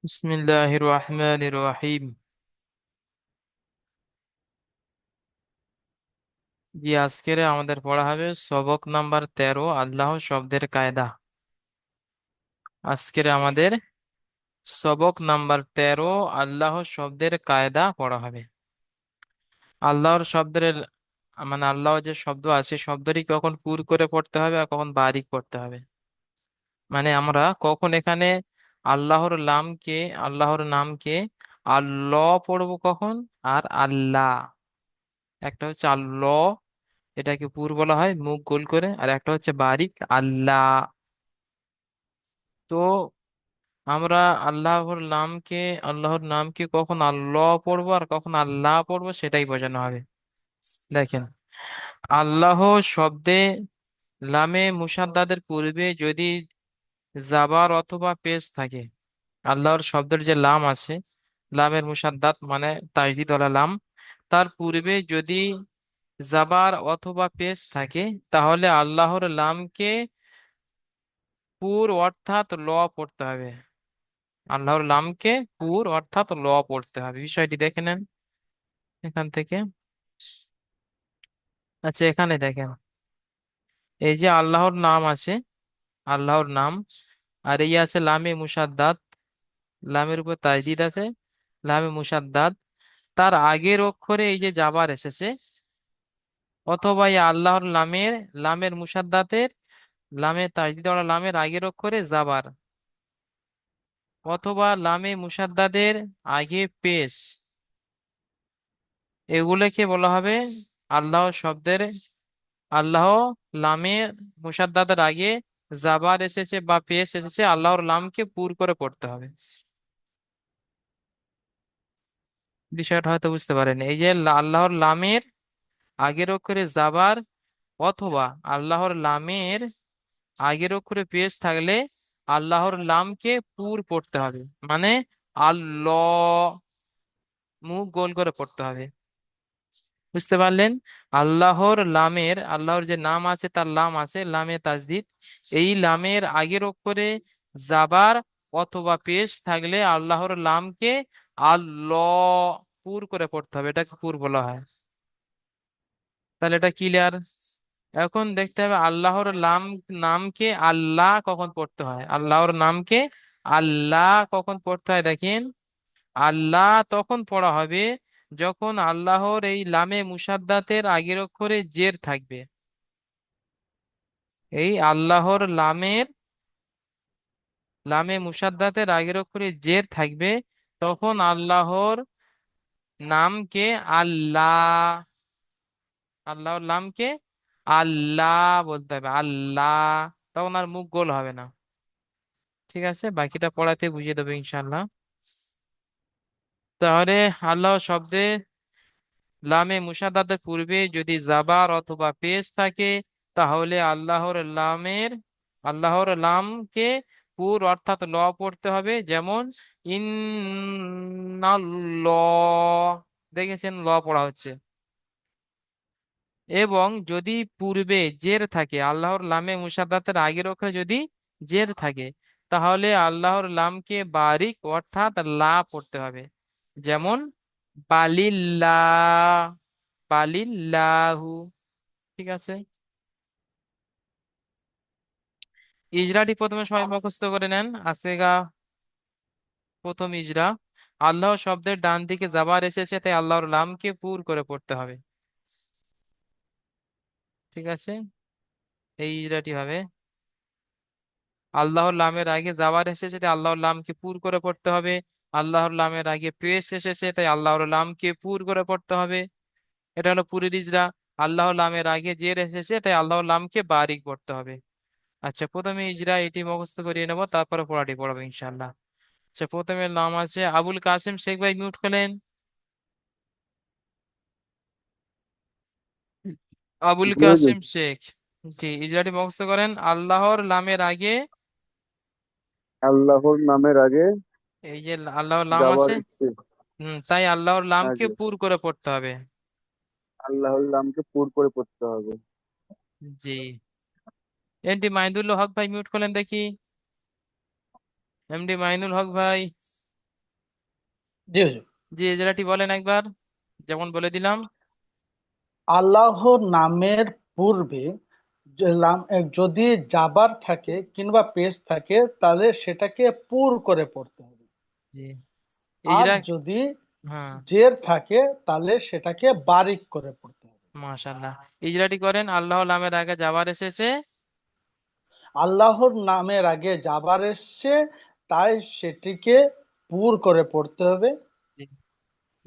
বিসমিল্লাহির রহমানির রহিম। জি, আজকের আমাদের পড়া হবে সবক নাম্বার 13, আল্লাহ শব্দের কায়দা। আজকের আমাদের সবক নাম্বার 13, আল্লাহ শব্দের কায়দা পড়া হবে। আল্লাহর শব্দের মানে আল্লাহ যে শব্দ আছে, শব্দটি কখন পুর করে পড়তে হবে আর কখন বারিক পড়তে হবে। মানে আমরা কখন এখানে আল্লাহর নামকে আল্লাহর নামকে আল্লাহ পড়বো কখন, আর আল্লাহ, একটা হচ্ছে আল্লাহ, এটাকে পুর বলা হয় মুখ গোল করে, আর একটা হচ্ছে বারিক আল্লাহ। তো আমরা আল্লাহর নামকে কখন আল্লাহ পড়বো আর কখন আল্লাহ পড়বো সেটাই বোঝানো হবে। দেখেন, আল্লাহ শব্দে লামে মুসাদ্দাদের পূর্বে যদি জাবার অথবা পেশ থাকে, আল্লাহর শব্দের যে লাম আছে, লামের মুসাদ্দাত মানে তাজদিদ ওয়ালা লাম, তার পূর্বে যদি জাবার অথবা পেশ থাকে, তাহলে আল্লাহর নামকে পুর অর্থাৎ ল পড়তে হবে। আল্লাহর নামকে পুর অর্থাৎ ল পড়তে হবে, বিষয়টি দেখে নেন এখান থেকে। আচ্ছা, এখানে দেখেন, এই যে আল্লাহর নাম আছে, আল্লাহর নাম, আর এই আছে লামে মুসাদ্দাত, লামের উপর তাজদিদ আছে, লামে মুসাদ্দাত, তার আগের অক্ষরে এই যে জাবার এসেছে, অথবা এই আল্লাহর নামের লামের মুসাদ্দাতের লামে তাজদিদ ওয়ালা লামের আগের অক্ষরে জাবার, অথবা লামে মুসাদ্দাদের আগে পেশ, এগুলোকে বলা হবে আল্লাহ শব্দের, আল্লাহ লামে মুসাদ্দাদের আগে জাবার এসেছে বা পেশ এসেছে, আল্লাহর লামকে পুর করে পড়তে হবে। বিষয়টা হয়তো বুঝতে পারেন, এই যে আল্লাহর লামের আগের অক্ষরে জাবার, অথবা আল্লাহর লামের আগের অক্ষরে পেশ থাকলে আল্লাহর লামকে পুর পড়তে হবে। মানে আল্লাহ, মুখ গোল করে পড়তে হবে। বুঝতে পারলেন? আল্লাহর যে নাম আছে, তার লাম আছে লামে তাজদিদ, এই লামের আগের অক্ষরে জাবার অথবা পেশ থাকলে আল্লাহর লামকে আল্লাহ পুর করে পড়তে হবে, এটাকে পুর বলা হয়। তাহলে এটা ক্লিয়ার। এখন দেখতে হবে আল্লাহর নামকে আল্লাহ কখন পড়তে হয়। আল্লাহর নামকে আল্লাহ কখন পড়তে হয়, দেখেন, আল্লাহ তখন পড়া হবে যখন আল্লাহর এই লামে মুসাদ্দাতের আগের অক্ষরে জের থাকবে। এই আল্লাহর লামে মুসাদ্দাতের আগের অক্ষরে জের থাকবে, তখন আল্লাহর নামকে আল্লাহ, আল্লাহর নামকে আল্লাহ বলতে হবে, আল্লাহ। তখন আর মুখ গোল হবে না। ঠিক আছে, বাকিটা পড়াতে বুঝিয়ে দেবো ইনশাল্লাহ। তাহলে আল্লাহ শব্দে লামে মুসাদ্দাতের পূর্বে যদি জাবার অথবা পেশ থাকে, তাহলে আল্লাহর লামকে পুর অর্থাৎ ল পড়তে হবে। যেমন ইন্নাল্লাহ, দেখেছেন ল পড়া হচ্ছে। এবং যদি পূর্বে জের থাকে, আল্লাহর লামে মুসাদ্দাতের আগের অক্ষরে যদি জের থাকে, তাহলে আল্লাহর লামকে বারিক অর্থাৎ লা পড়তে হবে। যেমন বালিল্লাহ, বালিল্লাহু। ঠিক আছে, ইজরাটি প্রথমে সবাই মুখস্থ করে নেন। আসেগা প্রথম ইজরা, আল্লাহ শব্দের ডান দিকে জাবার এসেছে, তাই আল্লাহর লামকে পুর করে পড়তে হবে। ঠিক আছে, এই ইজরাটি হবে, আল্লাহর লামের আগে জাবার এসেছে তাই আল্লাহর লামকে পুর করে পড়তে হবে। আল্লাহর লামের আগে পেশ এসেছে তাই আল্লাহর লামকে পুর করে পড়তে হবে। এটা হলো পুরীর ইজরা। আল্লাহর লামের আগে জের এসেছে তাই আল্লাহর লামকে বারিক পড়তে হবে। আচ্ছা, প্রথমে ইজরা এটি মুখস্থ করিয়ে নেবো, তারপরে পড়াটি পড়াবো ইনশাল্লাহ। আচ্ছা, প্রথমে নাম আছে আবুল কাসেম শেখ, ভাই মিউট করেন। আবুল জি হুজুর। কাসেম শেখ, জি, ইজরাটি মুখস্থ করেন। আল্লাহর লামের আগে, আল্লাহর নামের আগে এই যে আল্লাহর লাম যাবার আছে, ইচ্ছে। তাই আল্লাহর লামকে আগে পুর করে পড়তে হবে। আল্লাহর নামকে পুর করে পড়তে হবে। জি, এমডি মাইনুল হক ভাই মিউট করলেন দেখি। এমডি মাইনুল হক ভাই, জি হুজুর। জি, এই জোড়াটি বলেন একবার, যেমন বলে দিলাম। আল্লাহর নামের পূর্বে যদি জাবার থাকে কিংবা পেশ থাকে তাহলে সেটাকে পুর করে পড়তে হবে। জি, এই আর জোড়া। যদি হ্যাঁ, জের থাকে তাহলে সেটাকে বারিক করে পড়তে হবে। মাশাল্লাহ। এই জোড়াটি করেন, আল্লাহ নামের আগে যাবার এসেছে। আল্লাহর নামের আগে জাবার এসছে, তাই সেটিকে পুর করে পড়তে হবে। জি।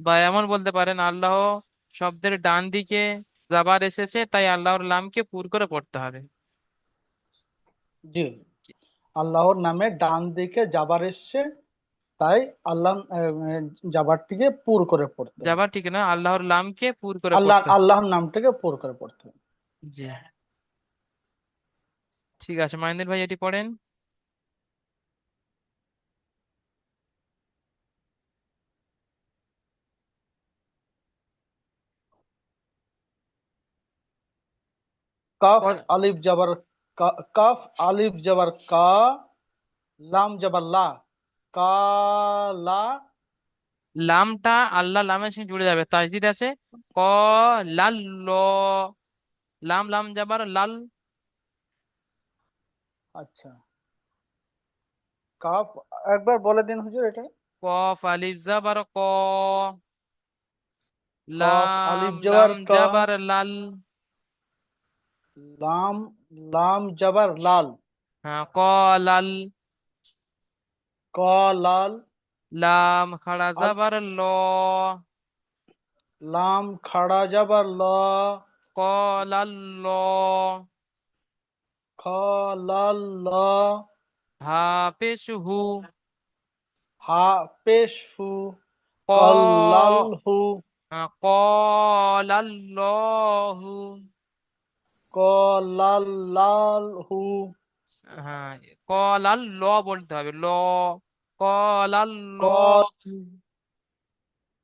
বা এমন বলতে পারেন, আল্লাহ শব্দের ডান দিকে যাবার এসেছে, তাই আল্লাহর নামকে পুর করে পড়তে হবে। জি, আল্লাহর নামে ডান দিকে জাবার এসছে, তাই আল্লাহ জাবারটিকে পুর করে পড়তে হবে। যাবার ঠিক না, আল্লাহর নামকে পুর করে আল্লাহ পড়তে হবে। আল্লাহর নামটাকে পুর করে পড়তে হবে। জি, ঠিক আছে মাহিন্দর ভাই, এটি পড়েন। কাফ পড়- আলিফ জাবার কাফ আলিফ জাবার কা, লাম জাবার লা, কালা। লামটা আল্লাহ লামের সঙ্গে জুড়ে যাবে, তাসদিদ আছে। ক, লাল, ল। লাম লাম যাবার লাল। আচ্ছা, কাফ একবার বলে দিন হুজুর এটা। কফ আলিফ যাবার ক। কফ লাম আলিফ লাম জাবার কা, যাবার লাল। লাম লাম জাবার লাল, হ্যাঁ, ক, লাল। ক লাল। লাম খাড়া আল যাবার ল। লাম খাড়া জাবার ল, ক, লাল, ল। খ লাল ল, হা পেশ হু। হা পেশ হু, কল ক, লাল হু, ক, লাল্লাহু। ক লাল লাল হু, হ্যাঁ, কলাল ল বলতে হবে, ল। কলাল ল। ক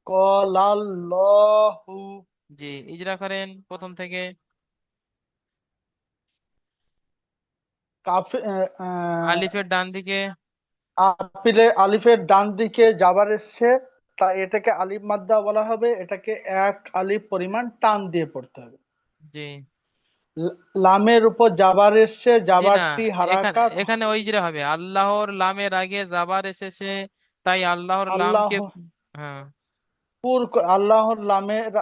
ক লাল ল হু। জি, ইজরা করেন প্রথম থেকে। কাফে আলিফের ডান দিকে। আলিফের ডান দিকে যাবার এসছে, তা এটাকে আলিফ মাদ্দা বলা হবে, এটাকে এক আলিফ পরিমাণ টান দিয়ে পড়তে হবে। জি। লামের উপর যাবার এসছে, জি না, যাবারটি এখানে হারাকাত। এখানে ওই ইজরা হবে, আল্লাহর লামের আগে যাবার এসেছে, তাই আল্লাহর লামকে। আল্লাহ হ্যাঁ, আল্লাহর লামের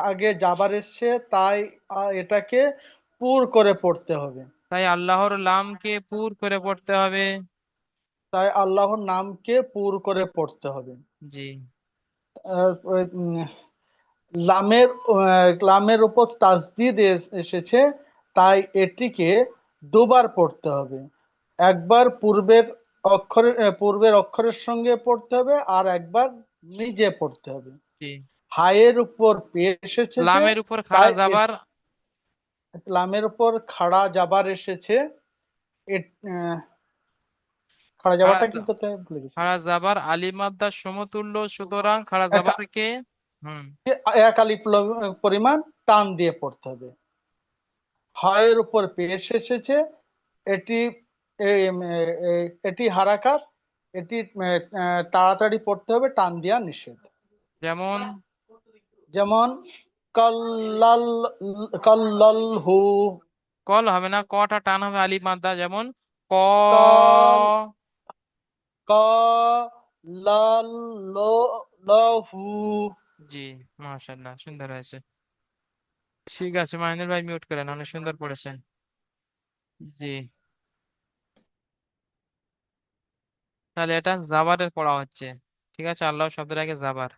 আগে যাবার এসছে, তাই এটাকে পুর করে পড়তে হবে। তাই আল্লাহর লামকে পুর করে পড়তে হবে। তাই আল্লাহর নামকে পুর করে পড়তে হবে। জি। ওই, লামের উপর তাসদিদ এসেছে, তাই এটিকে দুবার পড়তে হবে। একবার পূর্বের অক্ষরের সঙ্গে পড়তে হবে, আর একবার নিজে পড়তে হবে। জি, হায়ের উপর পেশ এসেছে, লামের উপর খাড়া তাই যাবার। লামের উপর খাড়া জাবার এসেছে। খাড়া খাড়া জাবারটা কি করতে হবে ভুলে গেছি। খাড়া যাবার আলিমাদ্দার সমতুল্য, সুতরাং খাড়া এক যাবারকে। হুম। এক আলিফ পরিমাণ টান দিয়ে পড়তে হবে। হায়ের উপর পেশ এসেছে, এটি এটি হারাকাত, এটি তাড়াতাড়ি পড়তে হবে, টান দেওয়া নিষেধ। যেমন, যেমন কাল্লাল, কাল্লালহু, কল হবে না, কটা টান হবে আলিফ মাদ্দা, যেমন ক। কাল কাল্লাহু। জি, মাশাআল্লাহ, সুন্দর হয়েছে। ঠিক আছে মাহিনুর ভাই, মিউট করেন, অনেক সুন্দর পড়েছেন। জি, তাহলে এটা জাবারের পড়া হচ্ছে। ঠিক আছে, আল্লাহ শব্দের আগে জাবার।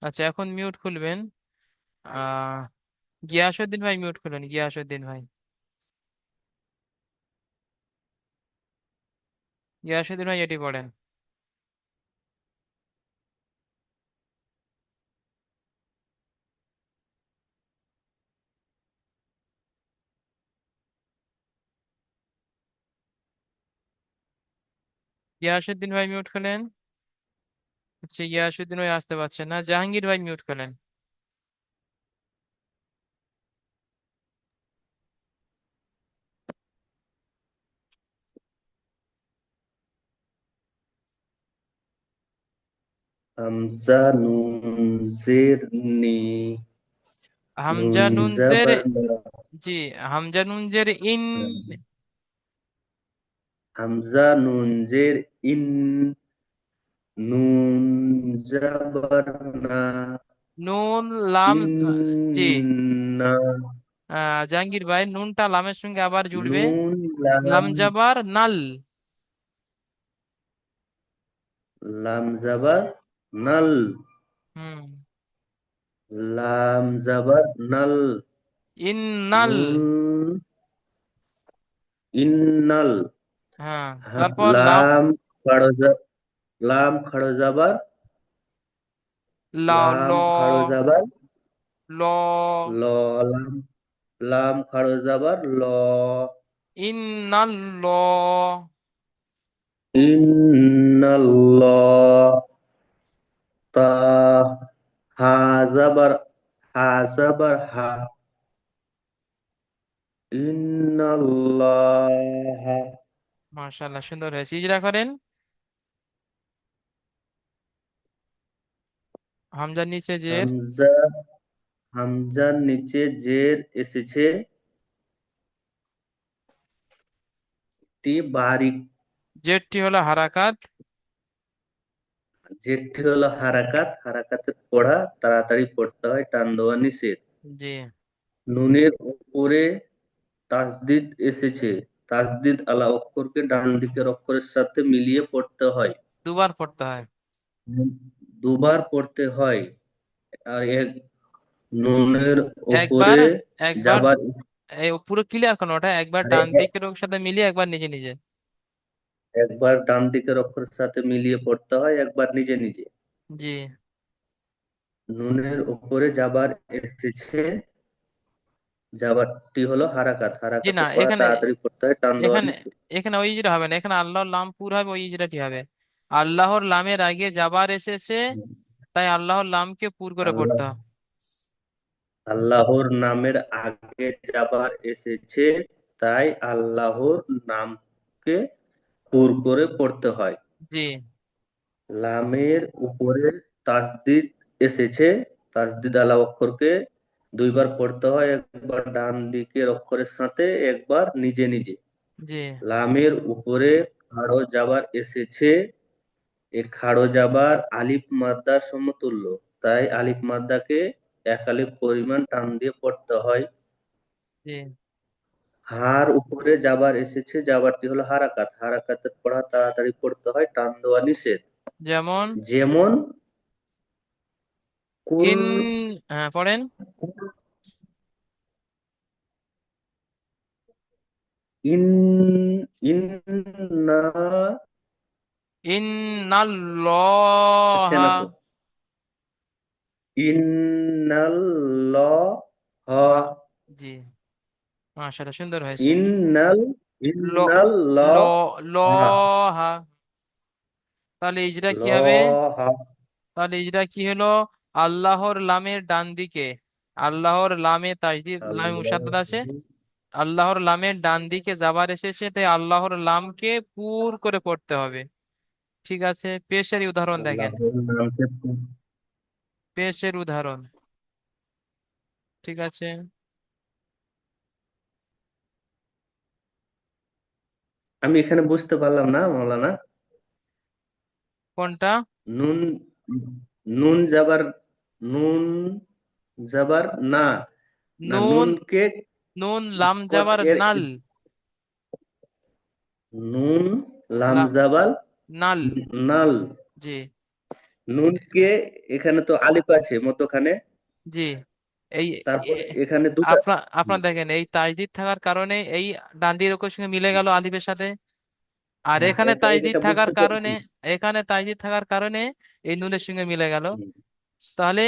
আচ্ছা, এখন মিউট খুলবেন। আহ গিয়াসউদ্দিন ভাই, মিউট খুলুন, গিয়াসউদ্দিন ভাই। গিয়াসউদ্দিন ভাই, এটি পড়েন। গিয়াসউদ্দিন ভাই, মিউট খুলেন। আচ্ছা, গিয়াসউদ্দিন ভাই আসতে পারছেন না, জাহাঙ্গীর ভাই, মিউট খুলেন। হামজা নুন জের নি, নুন হামজা নুন জের, জাবার না। জি, হামজা নুন জের ইন, হামজা নুন জের ইন, নুন জাবার না, নুন লাম, জি, ইন্না, জাহাঙ্গীর ভাই নুনটা লামের সঙ্গে আবার জুড়বে, নুন লাম, লাম জাবার নাল। লাম জাবার নাল, হুম, লাম জাবার নাল, ইন্নাল। নুন ইন্নাল, হ্যাঁ, তারপর লাম, লাম খাড়জা, লাম খাড়জাবার, লা ল, লাম খাড়জাবার ল, ল, লাম, লাম খাড়জাবার ল, ইন্নাল ল, ইন্নাল্লাহ, তা, হা জাবার, হা জাবার হা, ইন্নাল্লাহ, মাশাআল্লাহ, সুন্দর হয়েছে, ইজরা করেন। হামজার নিচে জের, হামজা, হামজার নিচে জের এসেছে, টি বারিক, জেরটি হলো হারাকাত, জেরটি হলো হারাকাত, হারাকাতের পড়া তাড়াতাড়ি পড়তে হয়, টান দেওয়া নিষেধ। জি, নুনের উপরে তাসদিদ এসেছে, তাসদিদ আলা অক্ষরকে ডান দিকের অক্ষরের সাথে মিলিয়ে পড়তে হয়। দুবার পড়তে হয়। দুবার পড়তে হয়। আর এক, নুনের একবার, উপরে একবার, যাবার, এই পুরো ক্লিয়ার করো ওটা, একবার আরে ডান দিকের ওর সাথে মিলিয়ে, একবার নিজে নিজে। একবার ডান দিকের অক্ষরের সাথে মিলিয়ে পড়তে হয়, একবার নিজে নিজে। জি, নুনের উপরে যাবার এসেছে, যাবারটি হলো হারাকাত, জি, না হারাকাতের পড়া এখানে, তাড়াতাড়ি পড়তে হয়, টান দেওয়া এখানে নিষেধ। এখানে ওই ইজরা হবে না, এখানে আল্লাহর লাম পুর হবে, ওই ইজরাটি হবে। আল্লাহর লামের আগে যাবার এসেছে, তাই আল্লাহর লামকে পুর করে আল্লাহ, পড়তে হবে। আল্লাহর নামের আগে যাবার এসেছে, তাই আল্লাহর নামকে পুর করে পড়তে হয়। জি, লামের উপরে তাসদিদ এসেছে, তাসদিদ আলা অক্ষরকে দুইবার পড়তে হয়, একবার ডান দিকের অক্ষরের সাথে, একবার নিজে নিজে। জি, লামের উপরে খাড়ো জাবার এসেছে, এ খাড়ো জাবার আলিফ মাদ্দার সমতুল্য, তাই আলিফ মাদ্দাকে এক আলিফ পরিমাণ টান দিয়ে পড়তে হয়। জি, হার উপরে যাবার এসেছে, যাবারটি হলো হারাকাত, হারাকাতের পড়া তাড়াতাড়ি পড়তে হয়, টান দেওয়া নিষেধ। যেমন যেমন কুল, ইন, হ্যাঁ পড়েন। ইন, ইন্না, হচ্ছে ইন্নাল্লাহা, না তো, ইন্নাল্লাহ, আ, জি, মাশাআল্লাহ, সুন্দর হয়েছে। ইন্নাল, ল, ল, ইন্নাল্লাহ, লহা, তাহলে ইজরা ল, কি হবে? হা, তাহলে ইজরা কি হলো? আল্লাহর লামের ডান দিকে, আল্লাহর লামে তাজদিদ, লামে আল্লাহ, মুসাদ্দাদ আছে, আল্লাহর লামের ডান দিকে যাবার এসেছে, তাই আল্লাহর লামকে পুর করে পড়তে হবে। ঠিক আছে, পেশের উদাহরণ দেখেন, আল্লাহর নামকে পেশের উদাহরণ, ঠিক আছে, আমি এখানে বুঝতে পারলাম না মৌলানা। কোনটা? নুন, নুন যাবার, নুন যাবার না, না নুন, নুনকে নুন লাম কট যাবার এর, নাল, নুন লাম লাম, জাবাল নাল, নাল, জি, নুনকে এখানে তো আলিফ আছে মধ্যখানে, জি, এই, তারপর এখানে দুটা, আপনার আপনার দেখেন এই তাজদিদ থাকার কারণে এই ডান দিকের অক্ষরের সঙ্গে মিলে গেল আলিফের সাথে, আর হ্যাঁ, এখানে এটা তাজদিদ এটা থাকার বুঝতে কারণে, পেরেছি। এখানে তাজদিদ থাকার কারণে এই নুনের সঙ্গে মিলে গেল। হুম, তাহলে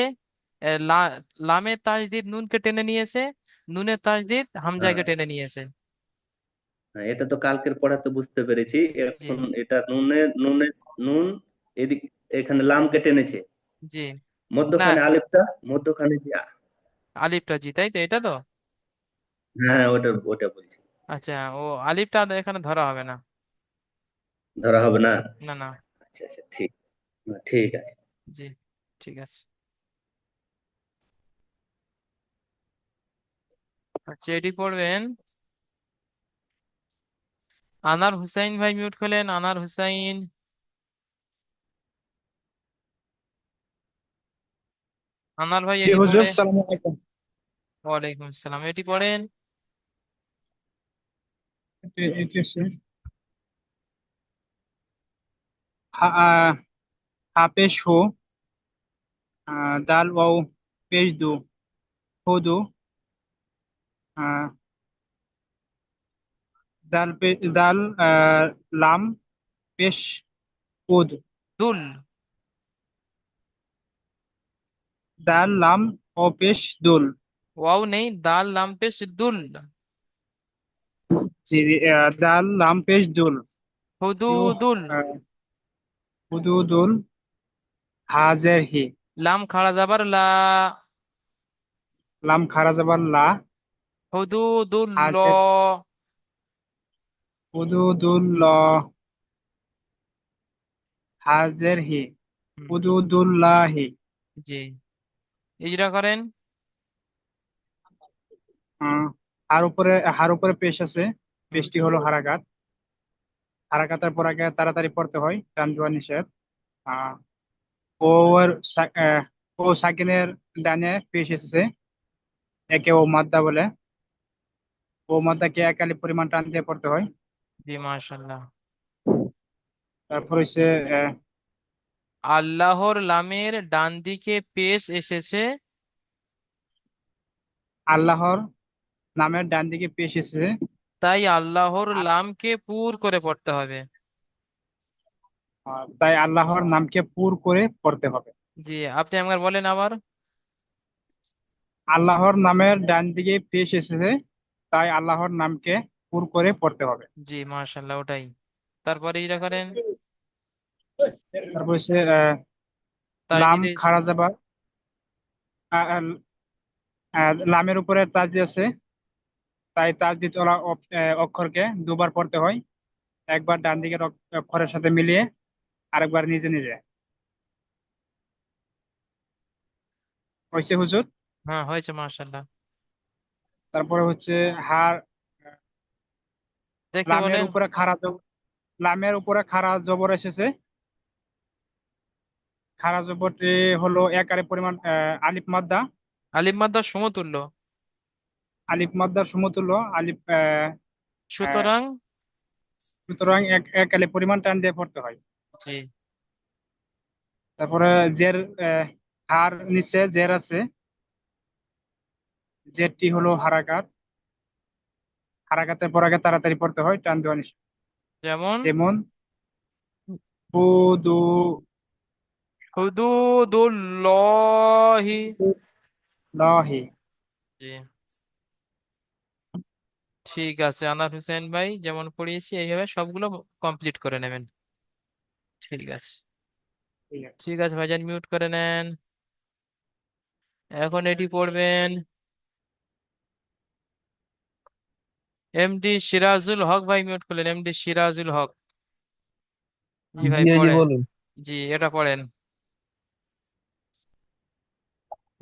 লামের তাজদিদ নুনকে টেনে নিয়েছে, নুনের তাজদিদ হ্যাঁ, হামজাকে টেনে নিয়েছে। হ্যাঁ, এটা তো কালকের পড়াতে বুঝতে পেরেছি। জি, এখন এটা নুনের, নুনের, নুন এদিক, এখানে লামকে টেনেছে, জি, না, মধ্যখানে আলিফটা, মধ্যখানে যে আলিফটা, জি, তাই তো, এটা তো, হ্যাঁ, ওটা ওটা বলছি। আচ্ছা, ও আলিফটা এখানে ধরা হবে না, ধরা হবে না। না, না, আচ্ছা আচ্ছা, ঠিক, ঠিক আছে। জি, ঠিক আছে। আচ্ছা, এটি পড়বেন। আনার হুসাইন ভাই মিউট করলেন, আনার হুসাইন। আনার ভাই জি এটি হুজুর, পড়ে। সালাম আলাইকুম। ওয়ালাইকুম আসসালাম, এটি পড়েন। এটি হচ্ছে হা আহ, হা পেশ হো, দাল ওয়াও পেশ দো, হো দো, আহ, দাল লাম পেশ উদ, দুল। দাল লাম ও পেশ দুল। ওয়াও নেই, দাল লাম পেশ দুল। জি, দাল লাম পেশ দুল। ইউ হুদুদুল। হুদুদুল হাজের হি, লাম খাড়া যাবার লা। লাম খারা যাবার লা, হুদুদুল ল। হাজের হুদুদুল ল, হাজের হি, হুম, হুদুদুল্লাহি। জি, ইজরা করেন। হার উপরে পেশ আছে, হুম, পেশটি হলো হারাকাত। হারাকাতের পর আগে তাড়াতাড়ি পড়তে হয়, টান দেওয়া নিষেধ। আহ ও এর ও সাকিনের ডানে পেশ এসেছে, একে ও মাদ্দা বলে। ও মাদ্দাকে এক আলিফ পরিমাণ টান দিয়ে পড়তে হয়। জি, মাশাল্লাহ। তারপর হচ্ছে আহ, আল্লাহর লামের ডান দিকে পেশ এসেছে, আল্লাহর নামের ডান দিকে পেশ এসেছে, তাই আল্লাহর লামকে পুর করে পড়তে হবে। তাই আল্লাহর নামকে পুর করে পড়তে হবে। জি, আপনি একবার বলেন আবার। আল্লাহর নামের ডান দিকে পেশ এসেছে, তাই আল্লাহর নামকে পুর করে পড়তে হবে। জি, মাশাল্লাহ, ওটাই। তারপরে ইজরা করেন। তারপর হচ্ছে লাম তাজদিদে। খারা যাবার, লামের উপরে তাজি আছে, তাই তাজদিদ ওলা অক্ষরকে দুবার পড়তে হয়। একবার ডান দিকের অক্ষরের সাথে মিলিয়ে, আরেকবার নিজে নিজে। হয়েছে হুজুর? হ্যাঁ, হয়েছে, মাশাল্লাহ। তারপরে হচ্ছে হার, দেখে লামের বলেন। উপরে লামের উপরে খাড়া জবর এসেছে। খাড়া জবরটি হলো একারে পরিমাণ আলিফ মাদ্দা। আলিফ মাদ্দার সমতুল্য। আলিফ মাদ্দার সমতুল্য। আলিফ আহ, সুতরাং। সুতরাং এক এক আলিফ পরিমাণ টান দিয়ে পড়তে হয়। জি, তারপরে জের, হার নিচে জের আছে, জেরটি হলো হারাকাত। হারাকাতের পর আগে তাড়াতাড়ি পড়তে হয়, টান দেওয়া নিষেধ। যেমন যেমন হুদু, হুদুদুল্লাহি। লাহি। জি, ঠিক আছে। আনার হোসেন ভাই যেমন পড়িয়েছি এইভাবে সবগুলো কমপ্লিট করে নেবেন। ঠিক আছে। ঠিক আছে। ঠিক আছে ভাইজান, মিউট করে নেন। এখন এটি পড়বেন। এমডি সিরাজুল হক ভাই মিউট করলেন, এমডি সিরাজুল হক। জি ভাই, জি জি পড়েন। বলুন। জি, এটা পড়েন। খ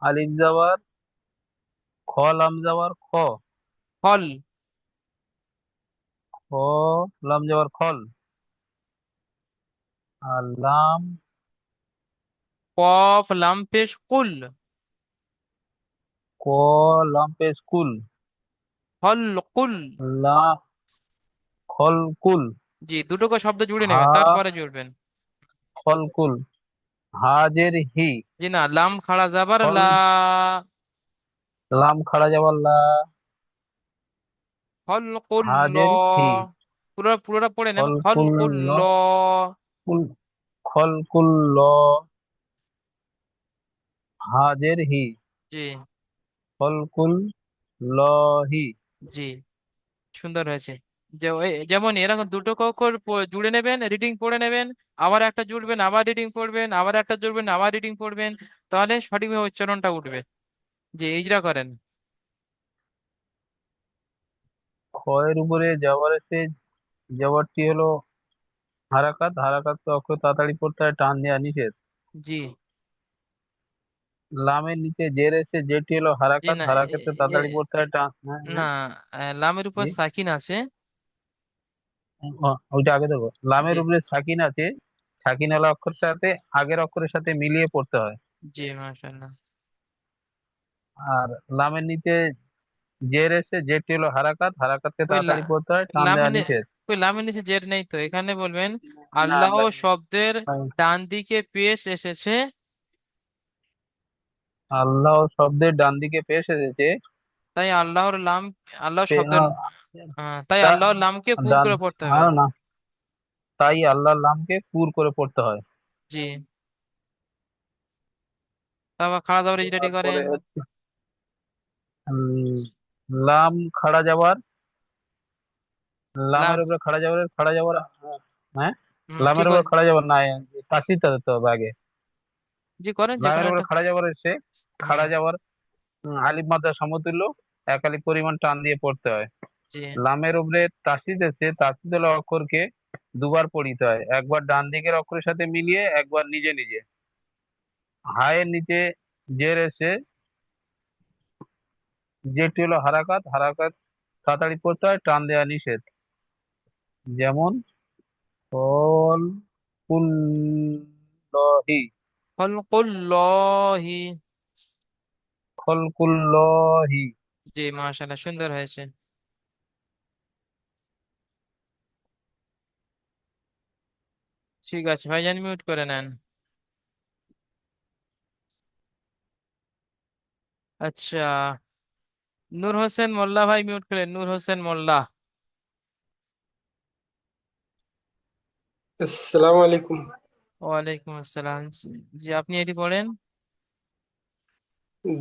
আলিফ যাওয়ার, খ লাম যাওয়ার খ, ফল। খ লাম যাওয়ার খল, আর লাম, কফ লাম পেশ কুল। ক লাম পেশ কুল, হল কুল। লা খল কুল, জি, দুটোকে শব্দ জুড়ে হা নেবেন, তারপরে জুড়বেন। খল কুল, হাজের হি, জি না, লাম খাড়া যাবার খল লা। লাম খাড়া যাওয়ার লা, হল কুল ল। হাজের হি, পুরো পুরোটা পড়ে নেন, খল হল কুল কুল ল, ল। কুল খল কুল ল, হাজের হি, জি, খল কুল লহি। জি, সুন্দর হয়েছে। যেমন এরকম দুটো অক্ষর জুড়ে নেবেন, রিডিং পড়ে নেবেন। আবার একটা জুড়বেন, আবার রিডিং পড়বেন, আবার একটা জুড়বেন, আবার রিডিং পড়বেন। তাহলে সঠিকভাবে উচ্চারণটা উঠবে। জি, ইজরা করেন। খ এর উপরে জবর এসে, জবরটি হলো হারাকাত, হারাকাত তো অক্ষর তাড়াতাড়ি পড়তে হয়, টান দেওয়া নিষেধ। জি। লামের নিচে জের এসে, যেটি হলো জি হারাকাত, না, হারাকাতে তাড়াতাড়ি পড়তে হয়, টান। হ্যাঁ, না, হ্যাঁ। লামের উপর জি। সাকিন আছে। ওইটা আগে দেবো। জি। লামের উপরে সাকিন আছে, সাকিন হলো অক্ষরের সাথে, আগের অক্ষরের সাথে মিলিয়ে পড়তে হয়। জি, মাশাআল্লাহ। আর লামের নিচে জের এসে, যেটি হলো হারাকাত, হারাকাতকে ওই তাড়াতাড়ি পড়তে হয়, টান দেওয়া লামের নিষেধ। ওই লামের নিচে জের নেই তো, এখানে বলবেন না, আল্লাহ শব্দের ডান দিকে পেশ এসেছে। আল্লাহ শব্দের ডান দিকে পেশ এসেছে। তাই আল্লাহর লাম, আল্লাহ পে- শব্দ, আহ, তাই তা- আল্লাহর লামকে পুর ডান, করে পড়তে হবে। না, তাই আল্লাহর নামকে পুর করে পড়তে হয়। জি। তারপর খাড়া জবর রেডি তারপরে করেন। হচ্ছে উম, লাম খাড়া যাবার, লাম। লামের উপরে খাড়া যাবার, খাড়া যাবার। হ্যাঁ, জি লামের উপরে খাড়া যাবার নাই, তাসিদটা দিতে হবে আগে। জি করেন যে কোনো লামের উপরে একটা। খাড়া যাবার এসে, হুম। খাড়া যাবার আলিফ মাদ্রা সমতুল্য, এক আলিফ পরিমাণ টান দিয়ে পড়তে হয়। জি। লামের উপরে তাসিদ এসে, তাসিদ হলো অক্ষরকে দুবার পড়িতে হয়, একবার ডান দিকের অক্ষরের সাথে মিলিয়ে, একবার নিজে নিজে। হায়ের নিচে জের এসে, যেটি হলো হারাকাত, হারাকাত তাড়াতাড়ি পড়তে হয়, টান দেওয়া নিষেধ। যেমন কল কুল্লহি, খলকুল্লাহি। খলকুল্লহি। জি, মাশাআল্লাহ, সুন্দর হয়েছে। ঠিক আছে ভাইজান, মিউট করে নেন। আচ্ছা, নূর হোসেন মোল্লা ভাই মিউট করেন, নূর হোসেন মোল্লা। আসসালামু আলাইকুম। ওয়ালাইকুম আসসালাম। জি, আপনি এটি পড়েন।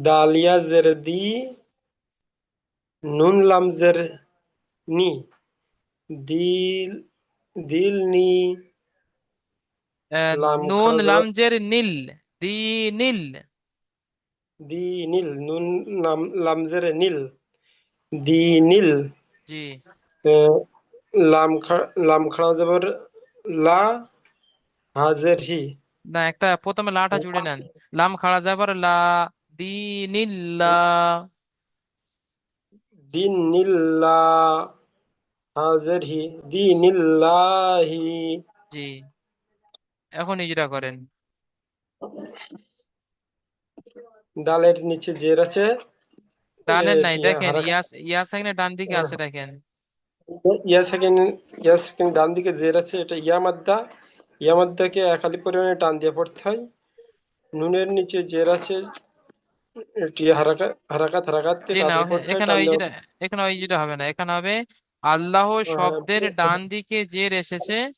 দালিয়া জের দি, নুন লাম জের নি, দিল দিল নি, আহ, লাম নুন খাড়া জবর লামজের নীল, দি নীল। দি নীল, নুন লাম জের নীল, দি নীল। জি। আহ, লাম খাড়া জবর লা, হাজের হি, না, একটা প্রথমে লাটা জুড়ে নেন। লাম খাড়া যাবার লা, দি নীল্লা। দিন নীল্লা, হাজের হি, দি নীল্লাহি। জি। এখন ইজরা করেন। ডালের নিচে জের আছে, দালের নাই, ইয়া দেখেন হারাকা, ইয়াস এখানে ডান দিকে আছে, দেখেন। ইয়া সেকেন্ড, ডান দিকে জের আছে, এটা ইয়া মাদ্দা। ইয়া মাদ্দাকে এক আলিফ পরিমাণে টান দিয়ে পড়তে হয়। নুনের নিচে জের আছে, এটি হারাকাতকে জি না, তাড়াতাড়ি পড়তে হয়, এখানে টান ওই দেওয়া। যেটা, এখানে ওই যেটা হবে না, এখানে হবে আল্লাহ হ্যাঁ, শব্দের ডান দিকে জের এসেছে।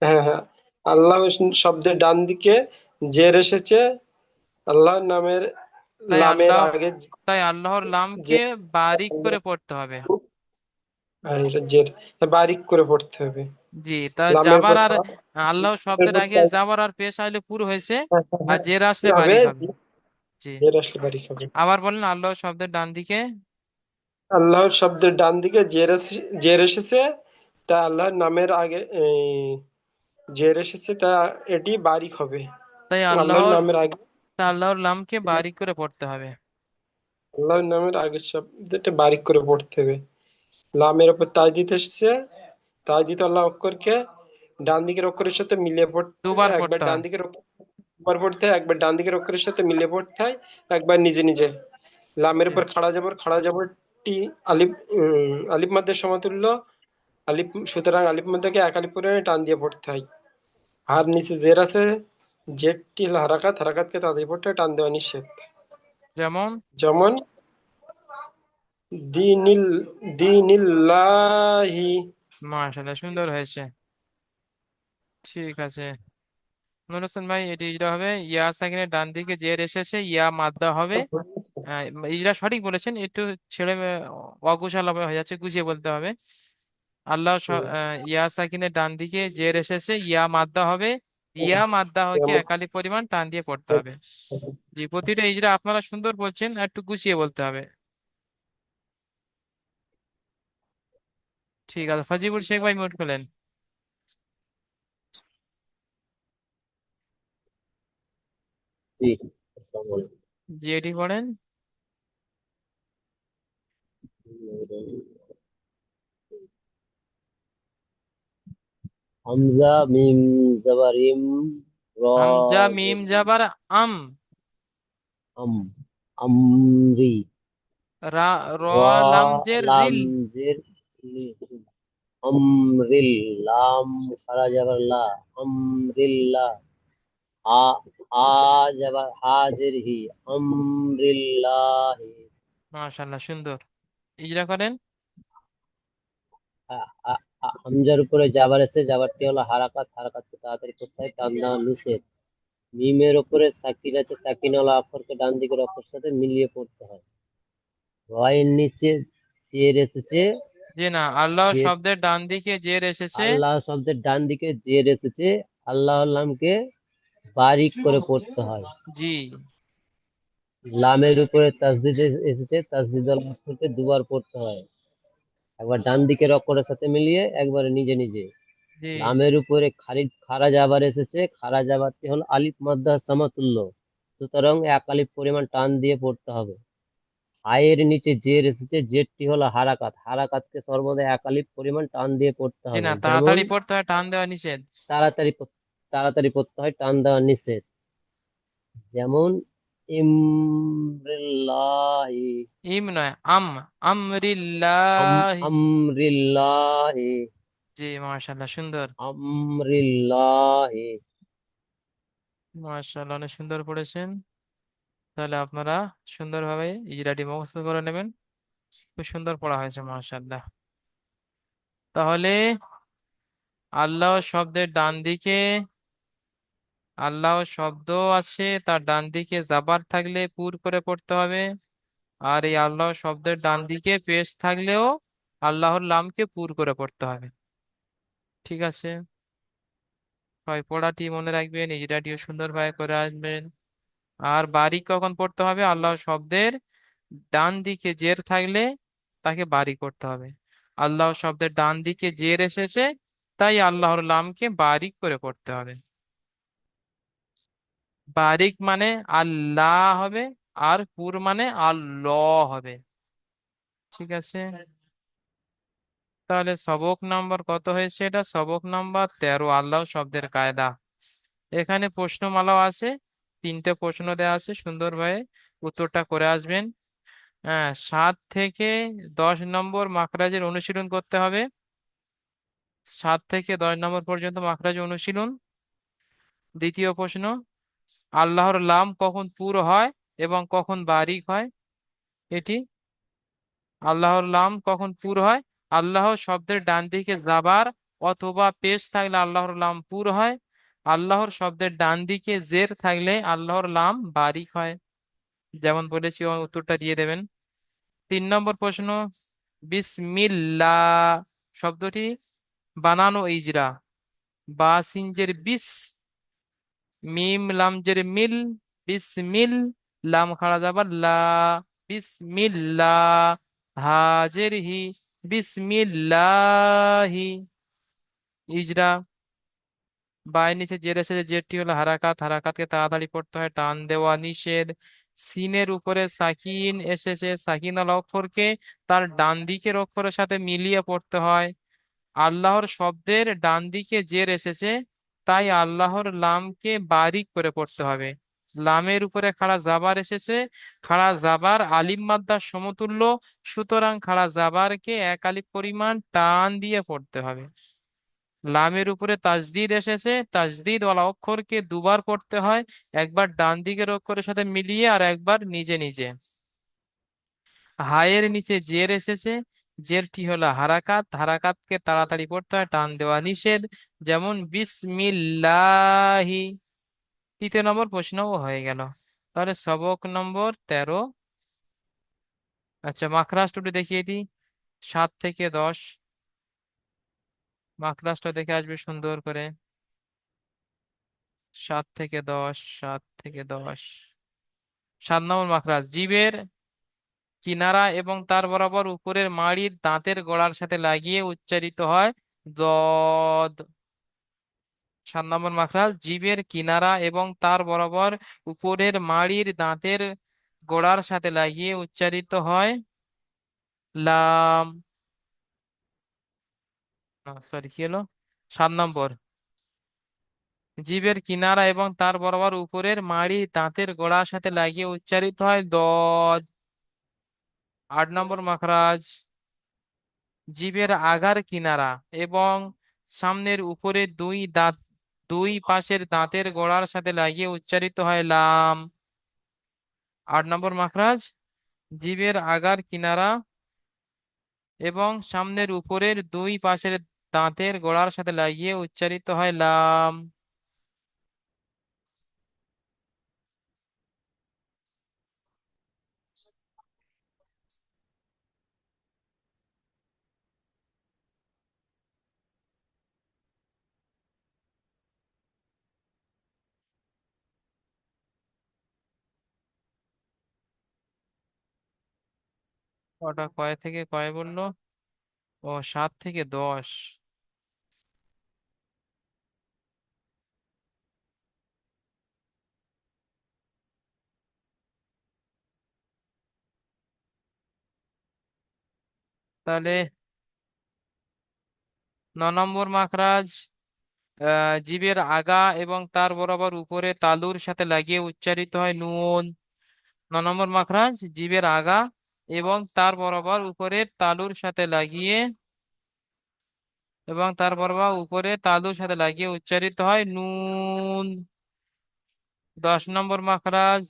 হ্যাঁ, হ্যাঁ। আল্লাহ শব্দের ডান দিকে জের এসেছে, আল্লাহ নামের তাই লামের আল্লাহ, আগে তাই আল্লাহর লামকে জের, বারিক করে পড়তে হবে। হ্যাঁ, এটা জের, বারিক করে পড়তে হবে। জি, তা লামের জাবার উপর আর আল্লাহ শব্দের আগে জাবার আর পেশ আসলে পুরো হয়েছে, আর হ্যাঁ, জের কি আসলে হবে? বারিক হবে। জি। জের আসলে বারিক হবে। আবার বলেন আল্লাহ শব্দের ডান দিকে। আল্লাহর শব্দের ডান দিকে জের এসেছে, তা আল্লাহর নামের আগে জের এসেছে, তা এটি বারিক হবে। তাই আল্লাহর আল্লাহর, নামের আগে, তা আল্লাহর নামকে বারিক করে পড়তে হবে। আল্লাহর নামের আগের শব্দটা বারিক করে পড়তে হবে। লামের উপর তাজদিদ এসেছে, তাজদিদ আল্লাহ অক্ষরকে ডান দিকের অক্ষরের সাথে মিলিয়ে পড়তে, দুবার একবার পড়তে ডান হয়। দিকের অক্ষর পড়তে হয়, একবার ডান দিকের অক্ষরের সাথে মিলিয়ে পড়তে হয়, একবার নিজে নিজে। লামের জি। উপর খাড়া যাবরটি আলিফ, আলিফ মাদ্দের সমতুল্য। আলিফ, সুতরাং আলিফ মাদ্দাকে এক আলিফ করে টান দিয়ে পড়তে হয়। আর নিচে জের আছে, জেরটি হলো হারাকাতকে তাদের পড়তে হয়, টান দেওয়া নিষেধ। যেমন যেমন দিনিল, দিনিল্লাহি। মাশাআল্লাহ, সুন্দর হয়েছে। ঠিক আছে নুর হোসেন ভাই, এটি ইজরা হবে ইয়া সাকিনের ডান দিকে জের এসেছে, ইয়া মাদ্দা হবে। আহ, ইজরা সঠিক বলেছেন, একটু ছেড়ে অগুছালো হয়ে যাচ্ছে, গুছিয়ে বলতে হবে। আল্লাহ ইয়া সাকিনের ডান দিকে জের এসেছে, ইয়া মাদ্দা হবে। ইয়া মাদ্দা হকে একালি পরিমাণ টান দিয়ে পড়তে হবে। জি, প্রতিটা ইজরা আপনারা সুন্দর বলছেন, আর একটু গুছিয়ে বলতে হবে। ঠিক আছে, ফাজিবুল শেখ ভাই মিউট করলেন। জি, আসসালামু আলাইকুম। জি, এটি পড়েন। হামজা মিম জাবারিম র হামজা মিম জের জাবার আম, আম আমরি রা র র লাম জের লাম রিল, জের লি আমরিল লাম সারা যাবার লা আমরিল্লাহ হা হা যাবার হাজির হি আমরিল্লাহি মাশাআল্লাহ, সুন্দর। ইজরা করেন। হামজার উপরে জাবার আছে, জাবারটি হলো হারাকাত, হারাকাতকে তাড়াতাড়ি করতে হয়, টান দেওয়া নিষেধ। মিমের উপরে সাকিন আছে, সাকিন ওয়ালা অক্ষরকে ডান দিকের অক্ষরের সাথে মিলিয়ে পড়তে হয়। রয়ের নিচে জের এসেছে, জি না, আল্লাহ জের শব্দের ডান দিকে জের এসেছে। আল্লাহ শব্দের ডান দিকে জের এসেছে, আল্লাহর নামকে বারিক করে পড়তে হয়। জি লামের উপরে তাসদিদ এসেছে, তাসদিদ ওয়ালা অক্ষরকে দুবার পড়তে হয়, একবার ডান দিকের অক্ষরের সাথে মিলিয়ে, একবার নিজে নিজে। জি লামের উপরে খারা জাবার এসেছে, খারা জাবারটি হলো আলিফ মাদ্দা সমতুল্য, সুতরাং এক আলিফ পরিমাণ টান দিয়ে পড়তে হবে। আয়ের নিচে জের এসেছে, জেরটি হলো হারাকাত, হারাকাতকে সর্বদা এক আলিফ পরিমাণ টান দিয়ে পড়তে জি হবে। না, যেমন তাড়াতাড়ি পড়তে হয়, টান দেওয়া নিষেধ। তাড়াতাড়ি তাড়াতাড়ি পড়তে হয়, টান দেওয়া নিষেধ। যেমন ইমরিল্লাহি ইম নয়, আম, আমরিল্লাহি। আমরিল্লাহি জি মাশাআল্লাহ, সুন্দর। আমরিল্লাহি মাশাআল্লাহ, অনেক সুন্দর পড়েছেন। তাহলে আপনারা সুন্দরভাবে ইজরাটি মুখস্থ করে নেবেন। খুব সুন্দর পড়া হয়েছে, মাশাআল্লাহ। তাহলে আল্লাহ শব্দের ডান দিকে, আল্লাহ শব্দ আছে, তার ডান দিকে জাবার থাকলে পুর করে পড়তে হবে। আর এই আল্লাহ শব্দের ডান দিকে পেশ থাকলেও আল্লাহর লামকে পুর করে পড়তে হবে। ঠিক আছে, হয় পড়াটি মনে রাখবেন, ইজরাটিও সুন্দরভাবে করে আসবেন। আর বারিক কখন পড়তে হবে? আল্লাহ শব্দের ডান দিকে জের থাকলে তাকে বারিক করতে হবে। আল্লাহ শব্দের ডান দিকে জের এসেছে, তাই আল্লাহর লামকে বারিক করে পড়তে হবে। বারিক মানে আল্লাহ হবে, আর পুর মানে আল্লাহ হবে। ঠিক আছে, তাহলে সবক নাম্বার কত হয়েছে? এটা সবক নাম্বার 13, আল্লাহ শব্দের কায়দা। এখানে প্রশ্নমালাও আছে, 3টে প্রশ্ন দেওয়া আছে, সুন্দরভাবে উত্তরটা করে আসবেন। হ্যাঁ, 7 থেকে 10 নম্বর মাখরাজের অনুশীলন করতে হবে। 7 থেকে 10 নম্বর পর্যন্ত মাখরাজ অনুশীলন। দ্বিতীয় প্রশ্ন, আল্লাহর লাম কখন পুরো হয় এবং কখন বারিক হয়? এটি আল্লাহর লাম কখন পুরো হয়? আল্লাহ শব্দের ডান দিকে জাবার অথবা পেশ থাকলে আল্লাহর লাম পুরো হয়। আল্লাহর শব্দের ডান দিকে জের থাকলে আল্লাহর লাম বারিক হয়। যেমন বলেছি, উত্তরটা দিয়ে দেবেন। 3 নম্বর প্রশ্ন, বিসমিল্লাহ শব্দটি বানানো ইজরা। বা সিনজের বিস, মিম লামজের মিল, বিসমিল, লাম খাড়া যাবার লা, বিসমিল্লাহ, হাজের হি, বিসমিল্লাহি। ইজরা, বাই নিচে জের এসেছে, জেরটি হলো হারাকাত, হারাকাতকে তাড়াতাড়ি পড়তে হয়, টান দেওয়া নিষেধ। সিনের উপরে সাকিন এসেছে, সাকিন আল অক্ষরকে তার ডান দিকের অক্ষরের সাথে মিলিয়ে পড়তে হয়। আল্লাহর শব্দের ডান দিকে জের এসেছে, তাই আল্লাহর লামকে বারিক করে পড়তে হবে। লামের উপরে খাড়া জাবার এসেছে, খাড়া জাবার আলিম মাদ্দার সমতুল্য, সুতরাং খাড়া জাবারকে এক আলিফ পরিমাণ টান দিয়ে পড়তে হবে। লামের উপরে তাজদিদ এসেছে, তাজদিদ ওয়ালা অক্ষরকে দুবার পড়তে হয়, একবার ডান দিকের অক্ষরের সাথে মিলিয়ে আর একবার নিজে নিজে। হায়ের নিচে জের এসেছে, জেরটি হলো হারাকাত, হারাকাতকে তাড়াতাড়ি পড়তে হয়, টান দেওয়া নিষেধ। যেমন বিসমিল্লাহি। 3 নম্বর প্রশ্নও হয়ে গেল। তাহলে সবক নম্বর 13। আচ্ছা, মাখরাজটা দেখিয়ে দিই। 7 থেকে 10, মাখরাজটা দেখে আসবে সুন্দর করে। 7 থেকে 10, 7 থেকে 10। 7 নম্বর মাখরাজ, জীবের কিনারা এবং তার বরাবর উপরের মাড়ির দাঁতের গোড়ার সাথে লাগিয়ে উচ্চারিত হয় দদ। 7 নম্বর মাখরাজ, জিভের কিনারা এবং তার বরাবর উপরের মাড়ির দাঁতের গোড়ার সাথে লাগিয়ে উচ্চারিত হয় লাম। সরি, কি হলো? 7 নম্বর, জিভের কিনারা এবং তার বরাবর উপরের মাড়ি দাঁতের গোড়ার সাথে লাগিয়ে উচ্চারিত হয় দদ। 8 নম্বর মাখরাজ, জিভের আগার কিনারা এবং সামনের উপরে দুই পাশের দাঁতের গোড়ার সাথে লাগিয়ে উচ্চারিত হয় লাম। 8 নম্বর মাখরাজ, জিভের আগার কিনারা এবং সামনের উপরের দুই পাশের দাঁতের গোড়ার সাথে লাগিয়ে উচ্চারিত হয় লাম। ওটা কয় থেকে কয় বললো? ও, 7 থেকে 10। তাহলে 9 নম্বর মাখরাজ, জিভের আগা এবং তার বরাবর উপরে তালুর সাথে লাগিয়ে উচ্চারিত হয় নুন। 9 নম্বর মাখরাজ, জিভের আগা এবং তার বরাবর উপরের তালুর সাথে লাগিয়ে উচ্চারিত হয় নুন। 10 নম্বর মাখরাজ,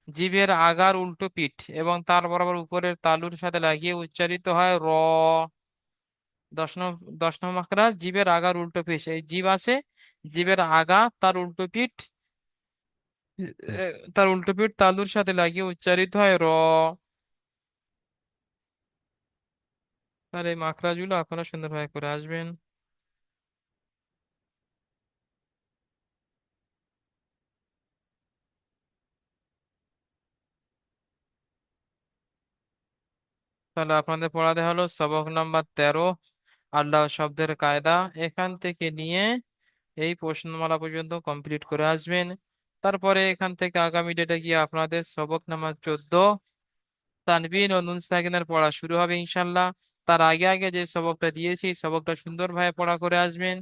জিভের আগার উল্টো পিঠ এবং তার বরাবর উপরের তালুর সাথে লাগিয়ে উচ্চারিত হয় র। 10 নম্বর মাখরাজ, জিভের আগার উল্টো পিঠ, এই জিভ আছে, জিভের আগা তার উল্টো পিঠ তালুর সাথে লাগিয়ে উচ্চারিত হয় র। তাহলে এই মাখরাজগুলো আপনারা সুন্দরভাবে করে আসবেন। তাহলে আপনাদের পড়াতে হলো সবক নাম্বার 13, আল্লাহ শব্দের কায়দা। এখান থেকে নিয়ে এই প্রশ্নমালা পর্যন্ত কমপ্লিট করে আসবেন। তারপরে এখান থেকে আগামী ডেটে গিয়ে আপনাদের সবক নাম্বার 14, তানবিন ও নুন সাকিনের পড়া শুরু হবে ইনশাল্লাহ। তার আগে আগে যে সবকটা দিয়েছি, সবকটা সুন্দরভাবে পড়া করে আসবেন।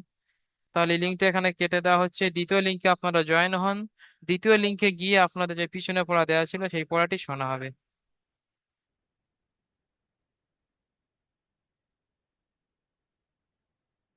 তাহলে লিঙ্কটা এখানে কেটে দেওয়া হচ্ছে, দ্বিতীয় লিঙ্কে আপনারা জয়েন হন। দ্বিতীয় লিঙ্কে গিয়ে আপনাদের যে পিছনে পড়া দেওয়া ছিল সেই পড়াটি শোনা হবে।